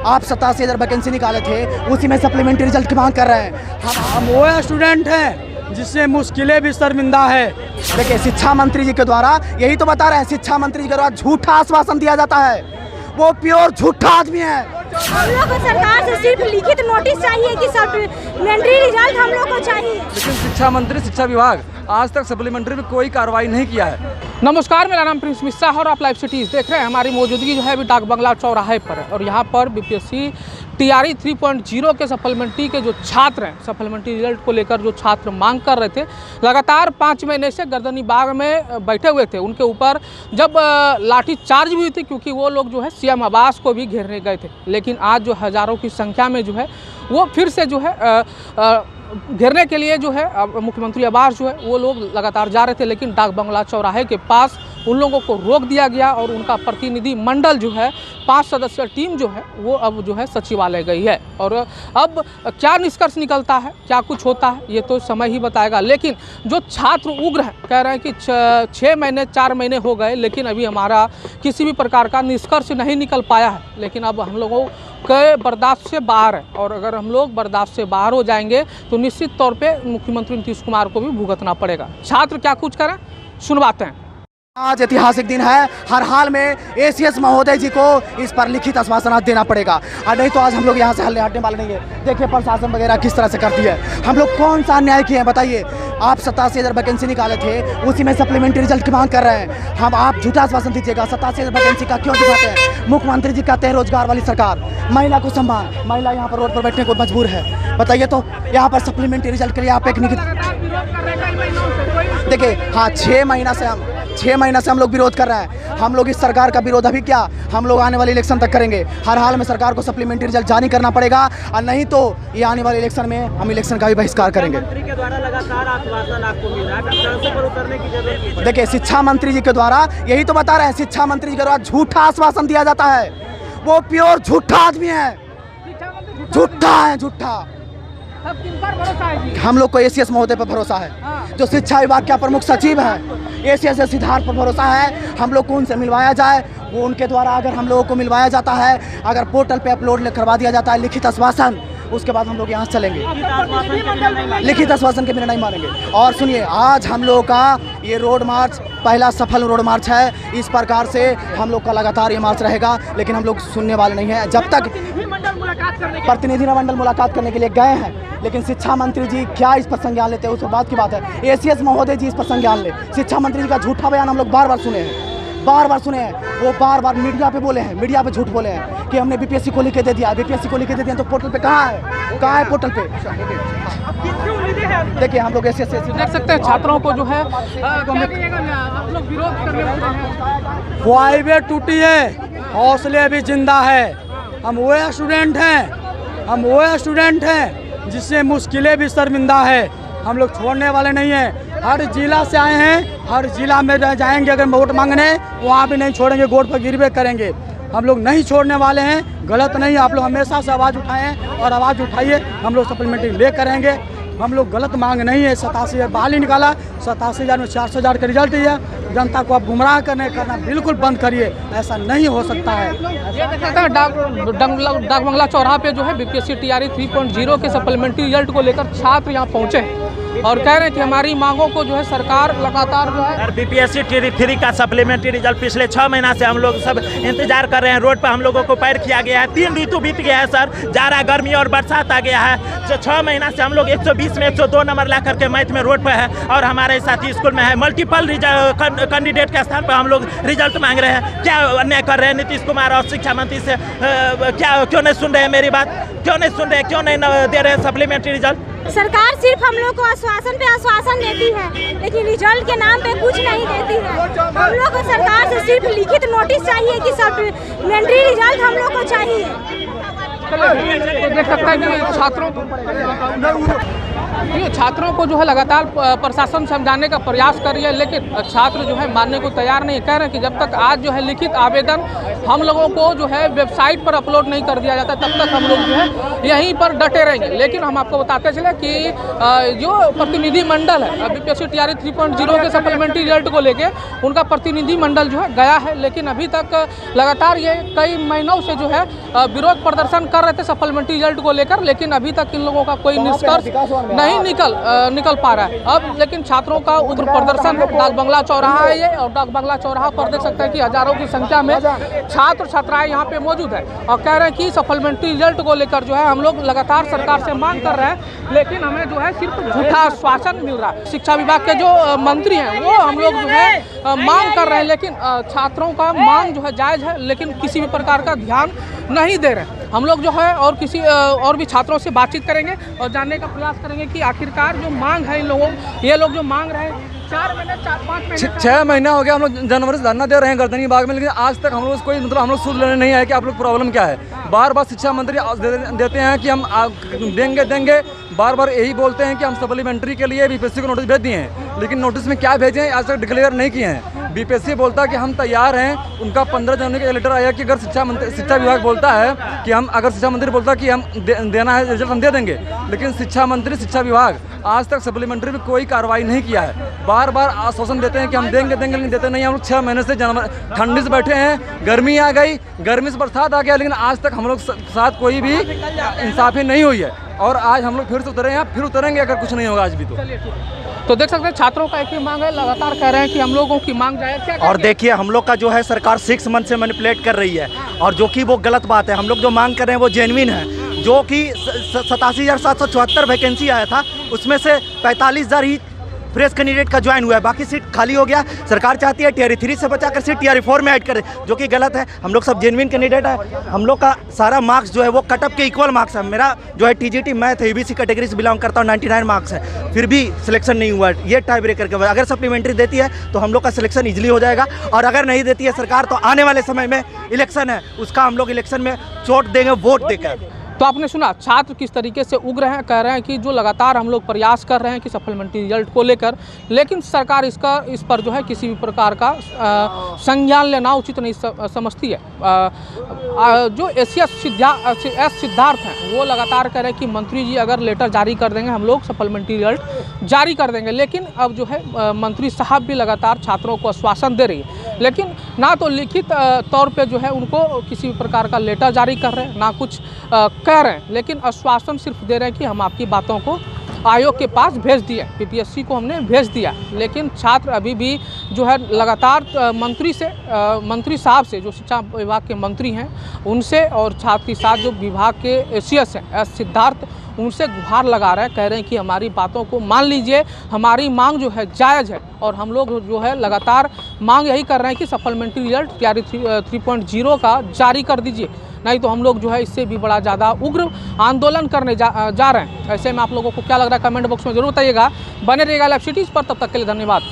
आप 87,000 वैकेंसी निकाले थे, उसी में सप्लीमेंट्री रिजल्ट की मांग कर रहे हैं। हम वो स्टूडेंट हैं जिससे मुश्किलें भी शर्मिंदा है। देखिए, शिक्षा मंत्री जी के द्वारा यही तो बता रहे हैं, शिक्षा मंत्री जी के द्वारा झूठा आश्वासन दिया जाता है, वो प्योर झूठा आदमी है। हम लोग को सरकार से सिर्फ लिखित नोटिस चाहिए कि सप्लीमेंट्री रिजल्ट हम लोग को चाहिए, लेकिन शिक्षा मंत्री, शिक्षा विभाग आज तक सप्लीमेंट्री में कोई कार्रवाई नहीं किया है। नमस्कार, मेरा नाम प्रिंस मिश्रा है और आप लाइव सिटीज़ देख रहे हैं। हमारी मौजूदगी जो है अभी डाक बंगला चौराहे पर है और यहाँ पर बीपीएससी टीआरई 3.0 के सप्लीमेंट्री के जो छात्र हैं, सप्लीमेंट्री रिजल्ट को लेकर जो छात्र मांग कर रहे थे, लगातार 5 महीने से गर्दनी बाग में बैठे हुए थे। उनके ऊपर जब लाठी चार्ज भी हुई थी, क्योंकि वो लोग जो है सीएम आवास को भी घेरने गए थे। लेकिन आज जो हज़ारों की संख्या में जो है वो फिर से जो है घेरने के लिए जो है मुख्यमंत्री आवास जो है वो लोग लगातार जा रहे थे, लेकिन डाक बंगला चौराहे के पास उन लोगों को रोक दिया गया और उनका प्रतिनिधि मंडल जो है 5 सदस्यीय टीम जो है वो अब जो है सचिवालय गई है। और अब क्या निष्कर्ष निकलता है, क्या कुछ होता है, ये तो समय ही बताएगा। लेकिन जो छात्र उग्र हैं, कह रहे हैं कि 6 महीने 4 महीने हो गए, लेकिन अभी हमारा किसी भी प्रकार का निष्कर्ष नहीं निकल पाया है। लेकिन अब हम लोगों के बर्दाश्त से बाहर है और अगर हम लोग बर्दाश्त से बाहर हो जाएंगे तो निश्चित तौर पे मुख्यमंत्री नीतीश कुमार को भी भुगतना पड़ेगा। छात्र क्या कुछ करें, सुनवाते हैं। आज ऐतिहासिक दिन है, हर हाल में एसीएस महोदय जी को इस पर लिखित आश्वासन आज देना पड़ेगा, और नहीं तो आज हम लोग यहाँ से हटने वाले नहीं है। देखिए प्रशासन वगैरह किस तरह से करती है। हम लोग कौन सा अन्याय किए हैं बताइए? आप 87,000 वैकेंसी निकाले थे, उसी में सप्लीमेंट्री रिजल्ट की मांग कर रहे हैं। हम आप झूठा आश्वासन दीजिएगा, 87,000 वैकेंसी का क्यों दिखाते हैं? मुख्यमंत्री जी कहते हैं रोजगार वाली सरकार, महिला को सम्मान, महिला यहाँ पर रोड पर बैठने को मजबूर है। बताइए तो यहाँ पर सप्लीमेंट्री रिजल्ट के लिए आप एक देखिए, हाँ 6 महीना से हम लोग विरोध कर रहे हैं। हम लोग इस सरकार का विरोध अभी क्या, हम लोग आने वाले इलेक्शन तक करेंगे। हर हाल में सरकार को सप्लीमेंट्री रिजल्ट जारी करना पड़ेगा, और नहीं तो ये आने वाले इलेक्शन में हम इलेक्शन का भी बहिष्कार करेंगे। मंत्री के द्वारा लगातार आश्वासन आपको मिल रहा है, संसद पर उतरने की जरूरत है। देखिए, शिक्षा मंत्री जी के द्वारा यही तो बता रहे हैं, शिक्षा मंत्री जी के द्वारा झूठा आश्वासन दिया जाता है, वो प्योर झूठा आदमी है, झूठा है, झूठा। हम लोग को एसीएस महोदय पर भरोसा है, जो शिक्षा विभाग के प्रमुख सचिव हैं, एसीएस सिद्धार्थ पर भरोसा है। हम लोग को उनसे मिलवाया जाए, वो उनके द्वारा अगर हम लोगों को मिलवाया जाता है, अगर पोर्टल पे अपलोड करवा दिया जाता है लिखित आश्वासन, उसके बाद हम लोग यहाँ से चलेंगे। लिखित आश्वासन के बिना नहीं मानेंगे। और सुनिए, आज हम लोगों का ये रोड मार्च पहला सफल रोड मार्च है। इस प्रकार से हम लोग का लगातार ये मार्च रहेगा, लेकिन हम लोग सुनने वाले नहीं हैं। जब तक प्रतिनिधिमंडल मुलाकात करने के लिए गए हैं, लेकिन शिक्षा मंत्री जी क्या इस पर संज्ञान लेते हैं उस बात की बात है। एसीएस महोदय जी इस पर संज्ञान ले। शिक्षा मंत्री जी का झूठा बयान हम लोग बार बार सुने हैं, वो बार बार मीडिया पे बोले हैं, मीडिया पे झूठ बोले हैं कि हमने बीपीएससी को लिख के दे दिया, बीपीएससी को लिख के दे दिया। तो पोर्टल पे कहाँ है पोर्टल पे? देखिए, हम लोग ऐसे देख सकते हैं छात्रों को जो है आप लोग विरोध करने वाले हैं। वो हाईवे टूटी है, हौसले भी जिंदा है। हम वो स्टूडेंट हैं जिससे मुश्किलें भी शर्मिंदा है। हम लोग छोड़ने वाले नहीं हैं। हर जिला से आए हैं, हर जिला में जाएंगे अगर वोट मांगने, वहाँ भी नहीं छोड़ेंगे, गोड पर गिरवे करेंगे। हम लोग नहीं छोड़ने वाले हैं, गलत नहीं। आप लोग हमेशा से आवाज़ उठाएं और आवाज़ उठाइए, हम लोग सप्लीमेंट्री ले करेंगे। हम लोग गलत मांग नहीं है। 87,000 बहाली निकाला, 87,000 में 400,000 का रिजल्ट दिया। जनता को आप गुमराह करना बिल्कुल बंद करिए, ऐसा नहीं हो सकता है। डाक बंगला चौराहा पे जो है बीपीएससी टीआरई 3.0 के सप्लीमेंट्री रिजल्ट को लेकर छात्र यहाँ पहुँचे हैं और कह रहे हैं कि हमारी मांगों को जो है सरकार लगातार जो है बीपीएससी टीआरई 3 का सप्लीमेंट्री रिजल्ट पिछले 6 महीना से हम लोग सब इंतजार कर रहे हैं। रोड पर हम लोगों को पैर किया गया है। 3 ऋतु बीत गया है सर, जाड़ा, गर्मी और बरसात आ गया है। 6 महीना से हम लोग 120 में 102 नंबर ला करके मैथ में रोड पर है और हमारे साथी स्कूल में है। मल्टीपल कैंडिडेट के स्थान पर हम लोग रिजल्ट मांग रहे हैं। क्या अन्याय कर रहे हैं नीतीश कुमार और शिक्षा मंत्री से? क्यों नहीं सुन रहे हैं मेरी बात? क्यों नहीं सुन रहे, क्यों नहीं दे रहे हैं सप्लीमेंट्री रिजल्ट? सरकार सिर्फ हम लोग को आश्वासन पे आश्वासन देती है, लेकिन रिजल्ट के नाम पे कुछ नहीं देती है। हम लोग को सरकार से सिर्फ लिखित नोटिस चाहिए कि सप्लीमेंट्री रिजल्ट हम लोग को चाहिए। तो देख सकते हैं कि छात्रों को जो है लगातार प्रशासन समझाने का प्रयास कर रही है, लेकिन छात्र जो है मानने को तैयार नहीं। कह रहे हैं कि जब तक आज जो है लिखित आवेदन हम लोगों को जो है वेबसाइट पर अपलोड नहीं कर दिया जाता, तब तक हम लोग जो है यहीं पर डटे रहेंगे। लेकिन हम आपको बताते चले कि जो प्रतिनिधि मंडल है बीपीएससी टीआरई 3.0 के सप्लीमेंट्री रिजल्ट को लेके उनका प्रतिनिधि मंडल जो है गया है, लेकिन अभी तक लगातार ये कई महीनों से जो है विरोध प्रदर्शन कर रहे थे सप्लीमेंट्री रिजल्ट को लेकर, लेकिन अभी तक इन लोगों का कोई निष्कर्ष नहीं निकल पा रहा है। अब लेकिन छात्रों का उग्र प्रदर्शन डाक बंगला चौराहा है ये, और डाक बंगला चौराहा पर देख सकते हैं कि हजारों की संख्या में छात्र छात्राएं यहाँ पे मौजूद है और कह रहे हैं कि सप्लीमेंट्री रिजल्ट को लेकर जो है हम लोग लगातार सरकार से मांग कर रहे हैं, लेकिन हमें जो है सिर्फ झूठा आश्वासन मिल रहा है। शिक्षा विभाग के जो मंत्री हैं वो हम लोग जो है मांग कर रहे हैं, लेकिन छात्रों का मांग जो है जायज़ है, लेकिन किसी भी प्रकार का ध्यान नहीं दे रहे हैं। हम लोग जो है और भी छात्रों से बातचीत करेंगे और जानने का प्रयास करेंगे कि आखिरकार जो मांग है इन लोगों, ये लोग जो मांग रहे हैं 4 महीने 4-5 महीने 6 महीना हो गया हम लोग जनवरी से धरना दे रहे हैं गर्दनी बाग में, लेकिन आज तक हम लोग कोई मतलब हम लोग सूझ लेने नहीं आए कि आप लोग प्रॉब्लम क्या है। बार बार शिक्षा मंत्री देते हैं कि हम देंगे, बार बार यही बोलते हैं कि हम सप्लीमेंट्री के लिए बीपीएससी को नोटिस भेज दिए हैं, लेकिन नोटिस में क्या भेजे हैं आज तक डिक्लेयर नहीं किए हैं। बीपीएससी बोलता है कि हम तैयार हैं, उनका 15 जनवरी का लेटर आया कि अगर शिक्षा विभाग बोलता है कि हम, अगर शिक्षा मंत्री बोलता है कि हम देना है रिजल्ट हम दे देंगे, लेकिन शिक्षा मंत्री शिक्षा विभाग आज तक सप्लीमेंट्री में कोई कार्रवाई नहीं किया है। बार बार आश्वासन देते हैं कि हम देंगे लेकिन देते नहीं। हम लोग 6 महीने से ठंडी से बैठे हैं, गर्मी आ गई, गर्मी से बरसात आ गया, लेकिन आज तक हम लोग साथ कोई भी इंसाफी नहीं हुई है और आज हम लोग फिर से उतरे हैं, फिर उतरेंगे अगर कुछ नहीं होगा आज भी। तो देख सकते हैं छात्रों का एक ही मांग है, लगातार कह रहे हैं कि हम लोगों की मांग जाए। और देखिए हम लोग का जो है सरकार 6 मंथ से मैनिपुलेट कर रही है, और जो कि वो गलत बात है। हम लोग जो मांग कर रहे हैं वो जेन्युइन है। जो कि 87,774 वैकेंसी आया था, उसमें से 45,000 ही फ्रेश कैंडिडेट का ज्वाइन हुआ है, बाकी सीट खाली हो गया। सरकार चाहती है टीआरई 3 से बचाकर सीट टीआरई 4 में ऐड करे, जो कि गलत है। हम लोग सब जेन्युइन कैंडिडेट है, हम लोग का सारा मार्क्स जो है वो कटअप के इक्वल मार्क्स है। मेरा जो है टीजीटी मैथ ईबीसी कैटेगरी से बिलोंग करता हूँ, 99 मार्क्स है, फिर भी सिलेक्शन नहीं हुआ। ये टाई ब्रेकर के बाद अगर सप्लीमेंट्री देती है तो हम लोग का सिलेक्शन ईजिली हो जाएगा, और अगर नहीं देती है सरकार तो आने वाले समय में इलेक्शन है, उसका हम लोग इलेक्शन में चोट देंगे वोट देकर। तो आपने सुना छात्र किस तरीके से उग्र हैं, कह रहे हैं कि जो लगातार हम लोग प्रयास कर रहे हैं कि सप्लीमेंट्री रिजल्ट को लेकर, लेकिन सरकार इस पर जो है किसी भी प्रकार का संज्ञान लेना उचित नहीं समझती है। जो एस सिद्धार्थ हैं वो लगातार कह रहे हैं कि मंत्री जी अगर लेटर जारी कर देंगे हम लोग सप्लीमेंट्री रिजल्ट जारी कर देंगे, लेकिन अब जो है मंत्री साहब भी लगातार छात्रों को आश्वासन दे रही है, लेकिन ना तो लिखित तौर पे जो है उनको किसी भी प्रकार का लेटर जारी कर रहे हैं, ना कुछ कह रहे हैं, लेकिन आश्वासन सिर्फ दे रहे हैं कि हम आपकी बातों को आयोग के पास भेज दिया, बीपीएससी को हमने भेज दिया। लेकिन छात्र अभी भी जो है लगातार मंत्री साहब से, जो शिक्षा विभाग के मंत्री हैं उनसे, और छात्र के साथ जो विभाग के एसीएस हैं एस सिद्धार्थ, उनसे गुहार लगा रहे हैं, कह रहे हैं कि हमारी बातों को मान लीजिए, हमारी मांग जो है जायज़ है, और हम लोग जो है लगातार मांग यही कर रहे हैं कि सप्लीमेंट्री रिजल्ट टीआरई 3.0 का जारी कर दीजिए, नहीं तो हम लोग जो है इससे भी बड़ा ज़्यादा उग्र आंदोलन करने जा रहे हैं। ऐसे में आप लोगों को क्या लग रहा है कमेंट बॉक्स में जरूर बताइएगा। बने रहिएगा लाइव सिटीज़ पर, तब तक के लिए धन्यवाद।